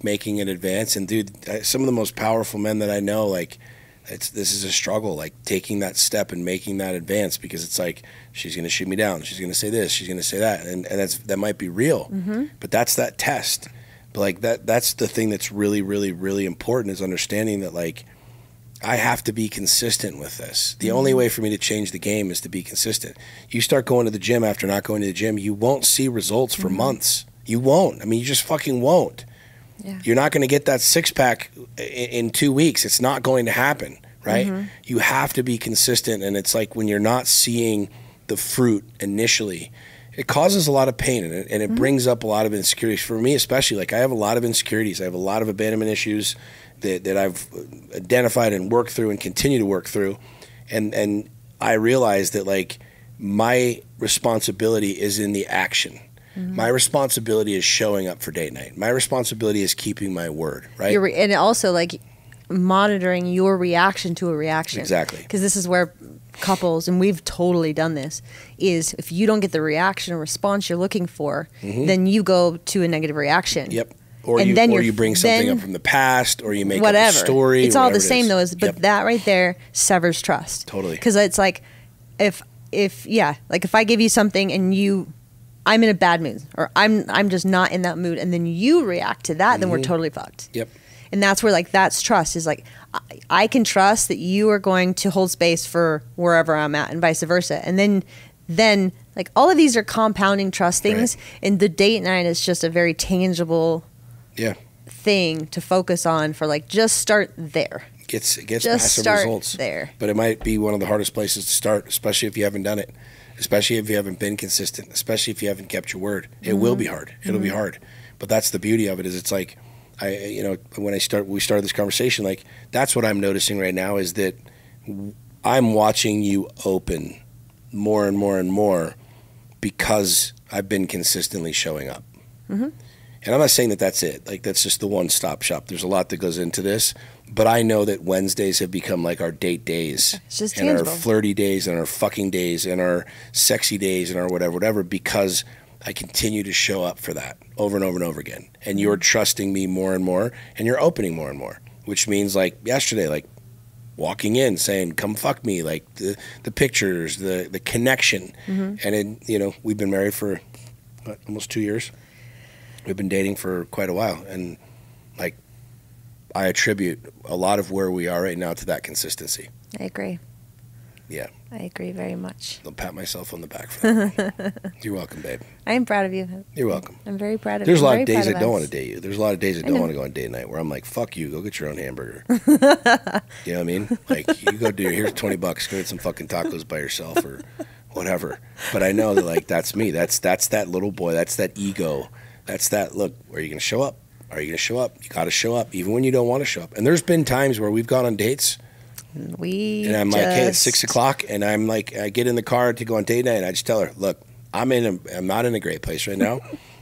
making an advance. And dude, some of the most powerful men that I know, like, this is a struggle, like taking that step and making that advance, because it's like, she's going to shoot me down, she's going to say this, she's going to say that, and that might be real, but that's that test. But like that's the thing that's really, really, really important, is understanding that, like, I have to be consistent with this. The only way for me to change the game is to be consistent. You start going to the gym after not going to the gym, you won't see results for months. You won't. I mean, you just fucking won't. Yeah. You're not going to get that six-pack in 2 weeks. It's not going to happen, right? You have to be consistent, and it's like when you're not seeing the fruit initially, it causes a lot of pain, and it brings up a lot of insecurities for me, especially. Like, I have a lot of insecurities. I have a lot of abandonment issues that I've identified and worked through and continue to work through. And I realize that, like, my responsibility is in the action. My responsibility is showing up for date night. My responsibility is keeping my word, right? And also, like, monitoring your reaction to a reaction. Exactly. Because this is where couples, and we've totally done this, is if you don't get the reaction or response you're looking for, then you go to a negative reaction. Yep. Or you bring something up from the past, or you make up a story. It's all the same though. But that right there severs trust. Totally. Because it's like, if I give you something and I'm in a bad mood, or I'm just not in that mood, and then you react to that, then we're totally fucked. Yep. And that's where, like, that's trust, is like, I can trust that you are going to hold space for wherever I'm at, and vice versa. And then like, all of these are compounding trust things, and the date night is just a very tangible thing to focus on for, like, just start there. Gets just massive start results there. But it might be one of the hardest places to start, especially if you haven't done it, especially if you haven't been consistent, especially if you haven't kept your word. It will be hard. It'll be hard. But that's the beauty of it, is it's like, when we started this conversation, like, that's what I'm noticing right now, is that I'm watching you open more and more and more because I've been consistently showing up. And I'm not saying that that's it. Like, that's just the one-stop shop. There's a lot that goes into this. But I know that Wednesdays have become like our date days. It's just and tangible. Our flirty days and our fucking days and our sexy days and our whatever, because I continue to show up for that over and over and over again. And you're trusting me more and more, and you're opening more and more, which means, like, yesterday, like, walking in saying, come fuck me, like, the pictures, the connection. And we've been married for almost 2 years. We've been dating for quite a while, and, like, I attribute a lot of where we are right now to that consistency. I agree. Yeah. I agree very much. I'll pat myself on the back for that. You're welcome, babe. I am proud of you. You're welcome. I'm very proud of you. There's a lot of days I don't want to date you. There's a lot of days I don't want to go on date night where I'm like, fuck you, go get your own hamburger. You know what I mean? Like, you go here's $20, go get some fucking tacos by yourself or whatever. But I know that, like, that's me. That's that little boy. That's that ego. That's that, look, are you going to show up? Are you going to show up? You got to show up, even when you don't want to show up. And there's been times where we've gone on dates, and I'm like, hey, it's 6 o'clock, and I'm like, I get in the car to go on date night, and I just tell her, look, I'm not in a great place right now.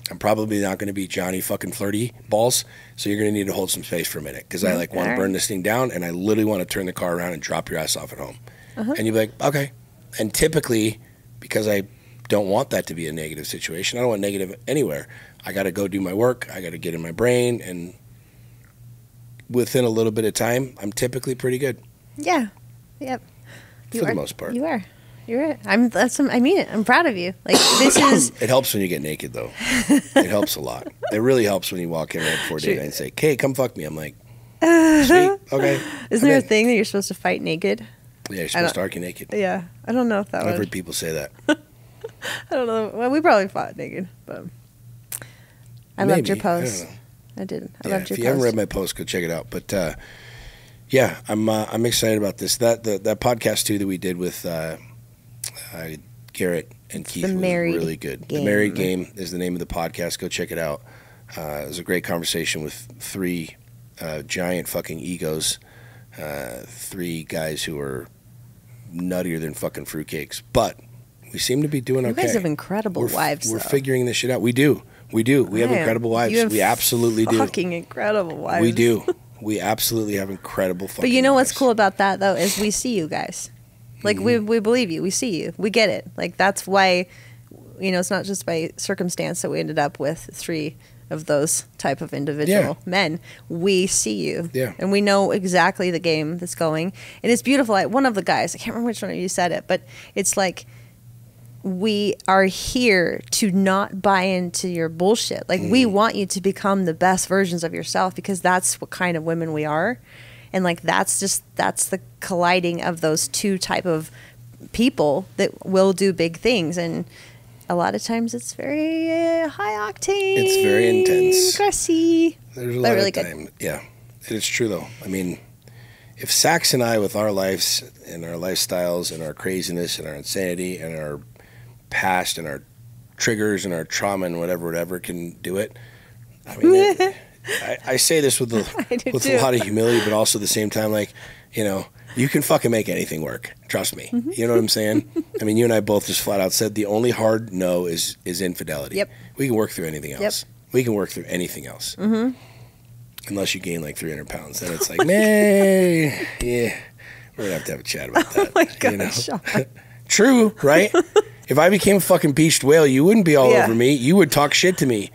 I'm probably not going to be Johnny fucking flirty balls, so you're going to need to hold some space for a minute, because I, like, want to burn this thing down, and I literally want to turn the car around and drop your ass off at home. And you'd be like, okay. And typically, because I don't want that to be a negative situation, I don't want negative anywhere, I got to go do my work. I got to get in my brain, and within a little bit of time, I'm typically pretty good. Yeah. Yep. For the most part. You are. You're right. I mean it. I'm proud of you. Like, this is. It helps when you get naked, though. It helps a lot. It really helps when you walk in right before date night and say, "Hey, come fuck me." I'm like, sweet, okay. Isn't there a thing that you're supposed to fight naked? Yeah, you're supposed to argue naked. Yeah, I don't know if that. I've heard people say that. I don't know. Well, we probably fought naked, but. I loved your post. I did. I loved your post. If you haven't read my post, go check it out. But yeah, I'm excited about this. That podcast too that we did with Garrett and Keith was really good. The Married Game is the name of the podcast. Go check it out. It was a great conversation with three giant fucking egos, three guys who are nuttier than fucking fruitcakes, but we seem to be doing okay. You guys have incredible wives. We're figuring this shit out. We do. We have incredible wives. We absolutely do. Fucking incredible wives. We do. We absolutely have incredible fucking But you know wives. what's cool about that, though, is we see you guys. Like, we believe you. We see you. We get it. Like, that's why, it's not just by circumstance that we ended up with three of those type of individual men. We see you. Yeah. And we know exactly the game that's going. And it's beautiful. One of the guys, I can't remember which one of you said it, but it's like, we are here to not buy into your bullshit. Like, we want you to become the best versions of yourself, because that's what kind of women we are. And, like, that's the colliding of those two type of people that will do big things. And a lot of times it's very high octane. It's very intense. Grassy. There's a lot of time. Good. Yeah. It's true, though. I mean, if Sax and I, with our lives and our lifestyles and our craziness and our insanity and our past and our triggers and our trauma and whatever can do it. I mean, I say this with a lot of humility, but also at the same time, like, you know, you can fucking make anything work. Trust me. You know what I'm saying? I mean, you and I both just flat out said the only hard no is infidelity. Yep. We can work through anything else. Yep. We can work through anything else. Unless you gain like 300 pounds. Then it's like, man, yeah, we're going to have a chat about that. Oh my gosh. You know? True, right? If I became a fucking beached whale, you wouldn't be all over me. You would talk shit to me.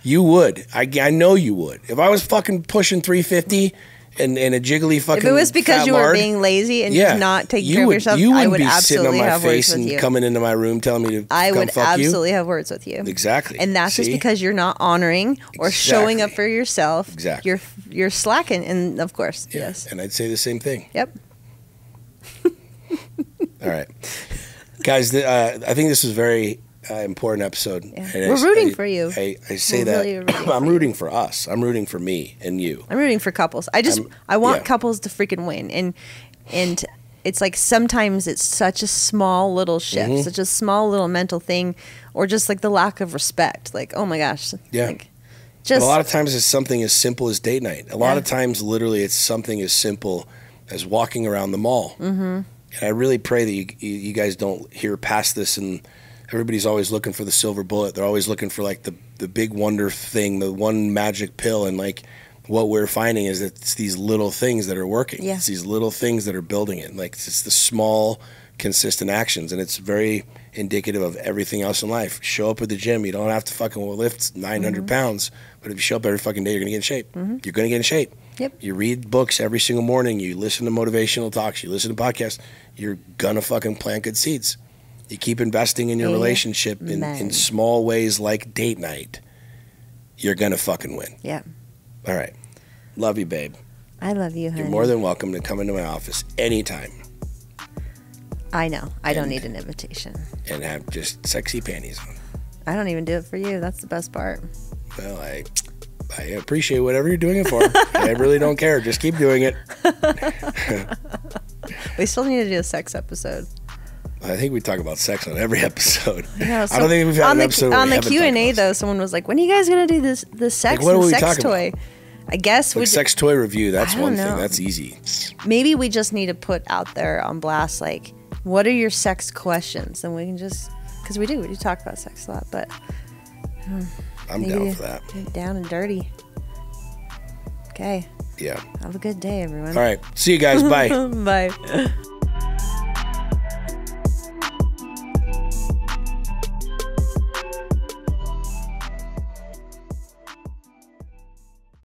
You would. I know you would. If I was fucking pushing 350 and a jiggly fucking if it was because you were being lazy and just not taking care of yourself, I would absolutely have words with you. Coming into my room telling me to I would fuck absolutely you. have words with you. Exactly. And that's just because you're not honoring or showing up for yourself. Exactly. You're slacking, and of course, yes. And I'd say the same thing. Yep. All right, guys. I think this was very important episode. Yeah. We're rooting for you. I say that really I'm rooting for us. I'm rooting for me and you. I'm rooting for couples. I want couples to freaking win, and it's like sometimes it's such a small little shift, such a small little mental thing, or just like the lack of respect. Like, oh my gosh, like, just but a lot of times it's something as simple as date night. A lot of times, literally, it's something as simple as walking around the mall. And I really pray that you guys don't hear past this and. Everybody's always looking for the silver bullet. They're always looking for like the big wonder thing, the one magic pill. And like what we're finding is that it's these little things that are working. Yeah. It's these little things that are building it. Like it's the small, consistent actions. And it's very indicative of everything else in life. Show up at the gym. You don't have to fucking lift 900 pounds. But if you show up every fucking day, you're going to get in shape. You're going to get in shape. Yep. You read books every single morning. You listen to motivational talks. You listen to podcasts. You're going to fucking plant good seeds. You keep investing in your relationship in small ways like date night, you're going to fucking win. Yeah. All right. Love you, babe. I love you, honey. You're more than welcome to come into my office anytime. I know. I don't need an invitation. And have just sexy panties on. I don't even do it for you. That's the best part. Well, I appreciate whatever you're doing it for. I really don't care. Just keep doing it. We still need to do a sex episode. I think we talk about sex on every episode. Yeah, so I don't think we've had an episode on the Q&A though. Someone was like, "When are you guys gonna do this sex and sex toy?" About? I guess like sex toy review. That's one thing. That's easy. Maybe we just need to put out there on blast, like, what are your sex questions, and we can just because we do talk about sex a lot, but I'm down for that. Down and dirty. Okay. Yeah. Have a good day, everyone. All right. See you guys. Bye. Bye.